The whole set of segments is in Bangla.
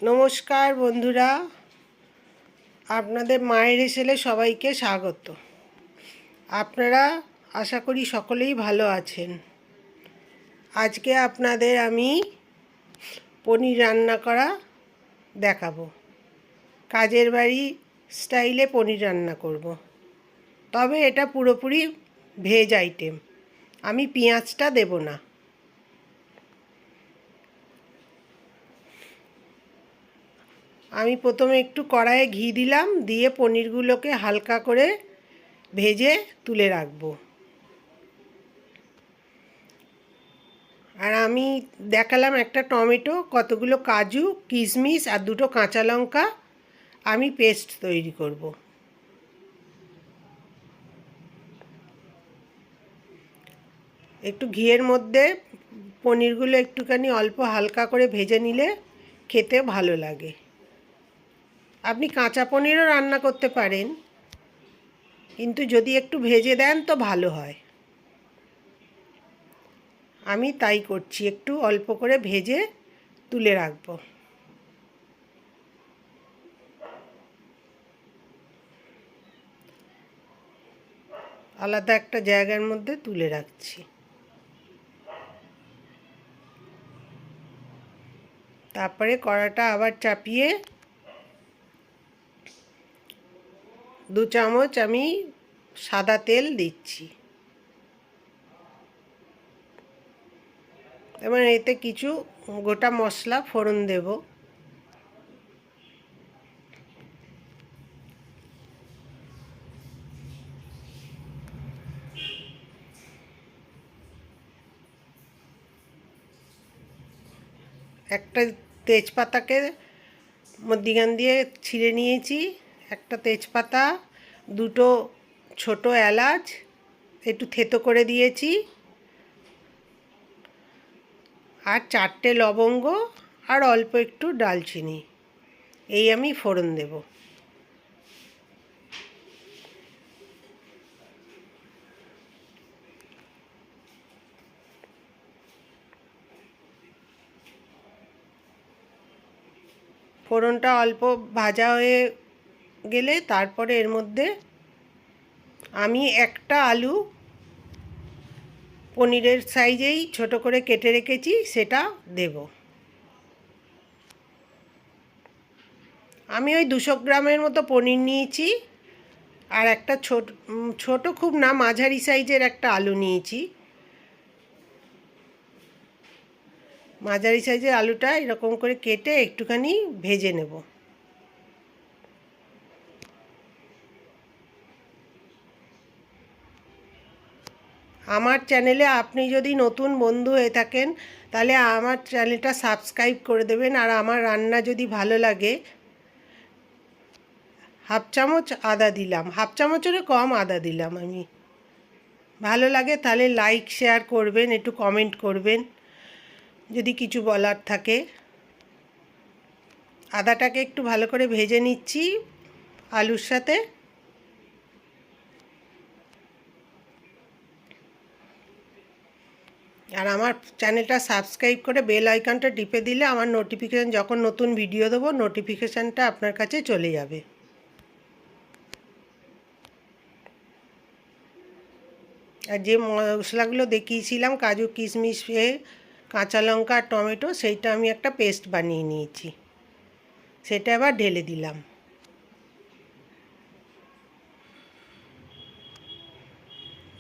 নমস্কার বন্ধুরা, আপনাদের মায়ের হেসেলে সবাইকে স্বাগত। আপনারা আশা করি সকলেই ভালো আছেন। আজকে আপনাদের আমি পনির রান্না করা দেখাবো। কাজের বাড়ি স্টাইলে পনির রান্না করব। তবে এটা পুরোপুরি ভেজ আইটেম, আমি পেঁয়াজটা দেব না। আমি প্রথমে একটু কড়াইয়ে ঘি দিলাম, দিয়ে পনিরগুলোকে হালকা করে ভেজে তুলে রাখবো। আর আমি দেখালাম একটা টমেটো, কতগুলো কাজু, কিশমিশ আর দুটো কাঁচা লঙ্কা আমি পেস্ট তৈরি করব। একটু ঘিয়ের মধ্যে পনিরগুলো একটুখানি অল্প হালকা করে ভেজে নিলে খেতে ভালো লাগে। আপনি কাঁচা পনিরও রান্না করতে পারেন, কিন্তু যদি একটু ভেজে দেন তো ভালো হয়। আমি তাই করছি, একটু অল্প করে ভেজে তুলে রাখবো। আলাদা একটা জায়গার মধ্যে তুলে রাখছি। তারপরে কড়াটা আবার চাপিয়ে 2 চামচ আমি সাদা তেল দিচ্ছি। এবার এতে কিছু গোটা মশলা ফোড়ন দেব। একটা তেজপাতাকে মধ্যিখান দিয়ে ছিঁড়ে নিয়েছি, একটা তেজপাতা, দুটো ছোট এলাচ একটু থেতো করে দিয়েছি, আর 4টে লবঙ্গ আর অল্প একটু ডালচিনি, এই আমি ফোড়ন দেব। ফোড়নটা অল্প ভাজা হয়ে গেলে তারপরে এর মধ্যে আমি একটা আলু পনিরের সাইজেই ছোট করে কেটে রেখেছি, সেটা দেব। আমি ওই 200 গ্রামের মতো পনির নিয়েছি, আর একটা ছোট খুব না, মাঝারি সাইজের একটা আলু নিয়েছি। মাঝারি সাইজের আলুটা এরকম করে কেটে একটুখানি ভেজে নেব। আমার চ্যানেলে আপনি যদি নতুন বন্ধু হয়ে থাকেন তাহলে আমার চ্যানেলটা সাবস্ক্রাইব করে দেবেন। আর আমার রান্না যদি ভালো লাগে, হাফ চামচ আদা দিলাম, হাফ চামচেরও কম আদা দিলাম আমি। ভালো লাগে তাহলে লাইক শেয়ার করবেন, একটু কমেন্ট করবেন যদি কিছু বলার থাকে। আদাটাকে একটু ভালো করে ভেজে নিচ্ছি আলুর সাথে। আর আমার চ্যানেলটা সাবস্ক্রাইব করে বেল আইকনটা টিপে দিলে আমার নোটিফিকেশান, যখন নতুন ভিডিও দেবো নোটিফিকেশানটা আপনার কাছে চলে যাবে। আর যে মশলাগুলো দেখিয়েছিলাম, কাজু, কিশমিশ, কাঁচা লঙ্কা আর টমেটো, সেইটা আমি একটা পেস্ট বানিয়ে নিয়েছি, সেটা আবার ঢেলে দিলাম।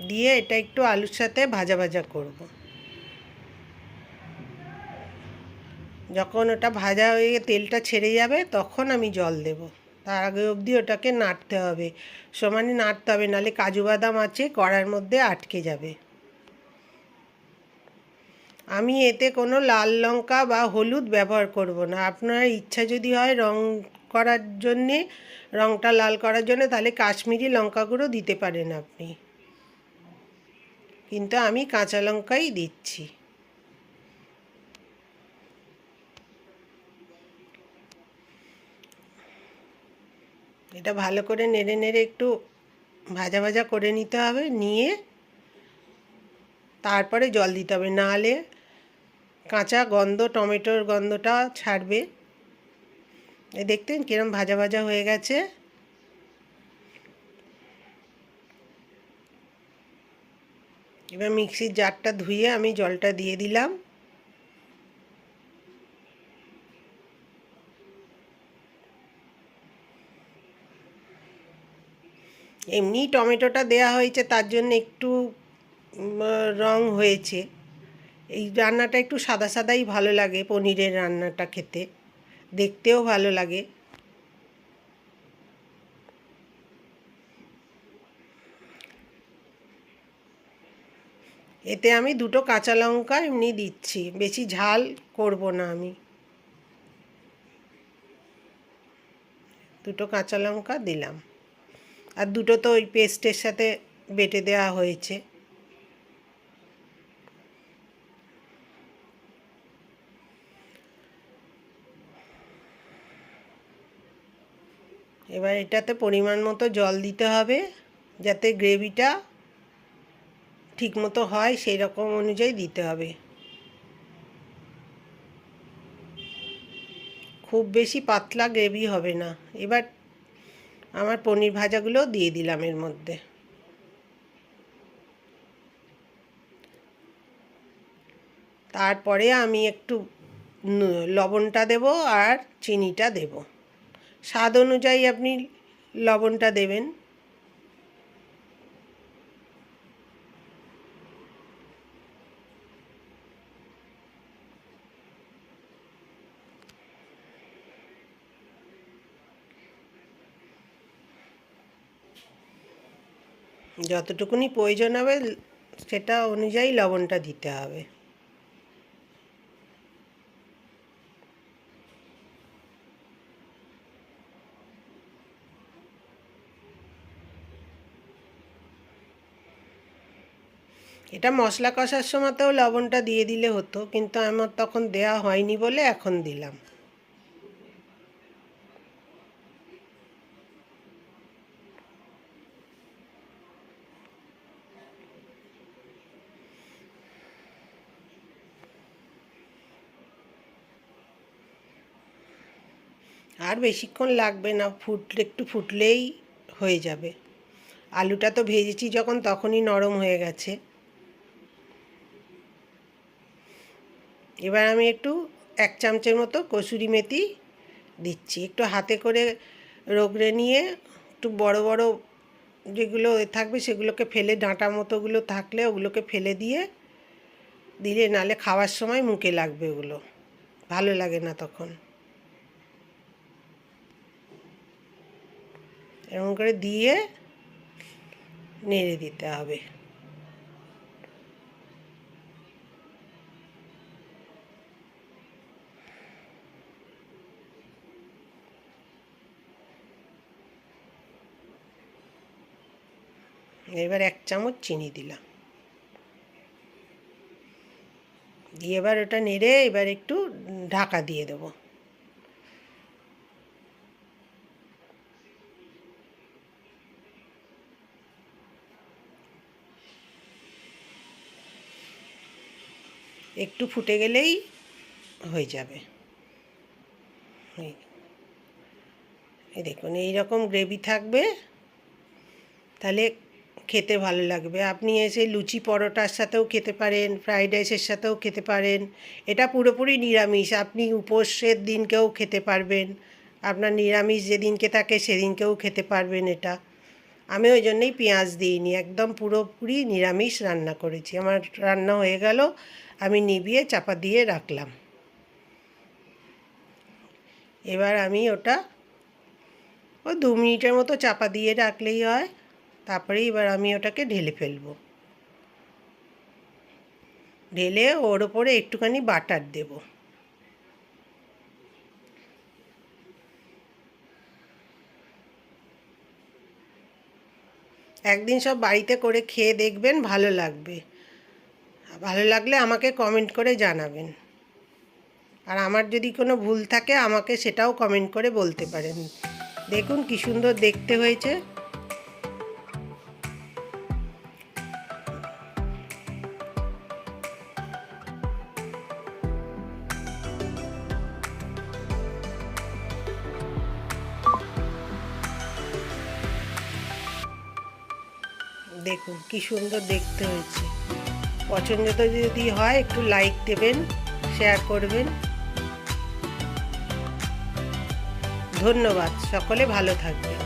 দিয়ে এটা একটু আলুর সাথে ভাজা ভাজা করব। যখন ওটা ভাজা হয়ে তেলটা ছেড়ে যাবে তখন আমি জল দেব। তার আগে অবধি ওটাকে নাড়তে হবে, সমানে নাড়তে হবে, নাহলে কাজু বাদাম আছে কড়ার মধ্যে আটকে যাবে। আমি এতে কোনো লাল লঙ্কা বা হলুদ ব্যবহার করব না। আপনার ইচ্ছা যদি হয় রং করার জন্যে, রংটা লাল করার জন্য, তাহলে কাশ্মীরি লঙ্কা গুঁড়ো দিতে পারেন আপনি, কিন্তু আমি কাঁচা লঙ্কাই দিচ্ছি। এটা ভালো করে নেড়ে নেড়ে একটু ভাজা ভাজা করে নিতে হবে, নিয়ে তারপরে জল দিতে হবে, নাহলে কাঁচা গন্ধ, টমেটোর গন্ধটা ছাড়বে। এই দেখতেন কিরম ভাজা ভাজা হয়ে গেছে। এবার মিক্সির জারটা ধুয়ে আমি জলটা দিয়ে দিলাম। এমনি টমেটোটা দেয়া হয়েছে, তার জন্য একটু রং হয়েছে। এই রান্নাটা একটু সাদা সাদাই ভালো লাগে, পনিরের রান্নাটা খেতে, দেখতেও ভালো লাগে। এতে আমি 2টো কাঁচা লঙ্কা এমনি দিচ্ছি, বেশি ঝাল করব না আমি। 2টো কাঁচা লঙ্কা দিলাম, আর 2টো তো ওই পেস্টের সাথে বেটে দেওয়া হয়েছে। এবার এটাতে পরিমাণ মতো জল দিতে হবে, যাতে গ্রেভিটা ঠিক মতো হয়, সেই রকম অনুযায়ী দিতে হবে। খুব বেশি পাতলা গ্রেভি হবে না। এবার আমার পনির ভাজাগুলো দিয়ে দিলাম এর মধ্যে। তারপরে আমি একটু লবণটা দেব আর চিনিটা দেব। স্বাদ অনুযায়ী আপনি লবণটা দেবেন। যতটুকুনি প্রয়োজন হবে সেটা অনুযায়ী লবণটা দিতে হবে। এটা মশলা কষার সময়তেও লবণটা দিয়ে দিলে হতো, কিন্তু আমার তখন দেয়া হয়নি বলে এখন দিলাম। আর বেশিক্ষণ লাগবে না, একটু ফুটলেই হয়ে যাবে। আলুটা তো ভেজেছি যখন, তখনই নরম হয়ে গেছে। এবার আমি একটু 1 চামচের মতো কসুরি মেথি দিচ্ছি। একটু হাতে করে রগড়ে নিয়ে, একটু বড় বড় যেগুলো থাকবে সেগুলোকে ফেলে, ডাঁটা মতোগুলো থাকলে ওগুলোকে ফেলে দিলে, নালে খাওয়ার সময় মুখে লাগবে, ওগুলো ভালো লাগে না তখন। এরকম করে দিয়ে নেড়ে দিতে হবে। এবার 1 চামচ চিনি দিলাম, দিয়ে এবার ওটা নেড়ে এবার একটু ঢাকা দিয়ে দেবো। একটু ফুটে গেলেই হয়ে যাবে। এই দেখুন, এইরকম গ্রেভি থাকবে, তাহলে খেতে ভালো লাগবে। আপনি এসে লুচি পরোটার সাথেও খেতে পারেন, ফ্রাইড রাইসের সাথেও খেতে পারেন। এটা পুরোপুরি নিরামিষ, আপনি উপোসের দিনকেও খেতে পারবেন, আপনার নিরামিষ যেদিনকে থাকে সেদিনকেও খেতে পারবেন এটা। আমি ওই জন্যই পেঁয়াজ দিইনি, একদম পুরোপুরি নিরামিষ রান্না করেছি। আমার রান্না হয়ে গেল, আমি নিভিয়ে চাপা দিয়ে রাখলাম। এবার আমি ওটা 2 মিনিটের মতো চাপা দিয়ে রাখলেই হয়। তারপরে এবার আমি ওটাকে ঢেলে ফেলবো। ঢেলে ওর ওপরে একটুখানি বাটার দেব। একদিন সব বাড়িতে করে খেয়ে দেখবেন, ভালো লাগবে। ভালো লাগলে আমাকে কমেন্ট করে জানাবেন। আর আমার যদি কোনো ভুল থাকে আমাকে সেটাও কমেন্ট করে বলতে পারেন। দেখুন কি সুন্দর দেখতে হয়েছে। দেখুন কি সুন্দর দেখতে হয়েছে। পছন্দ যদি হয় একটু লাইক দেবেন, শেয়ার করবেন। ধন্যবাদ, সকলে ভালো থাকবেন।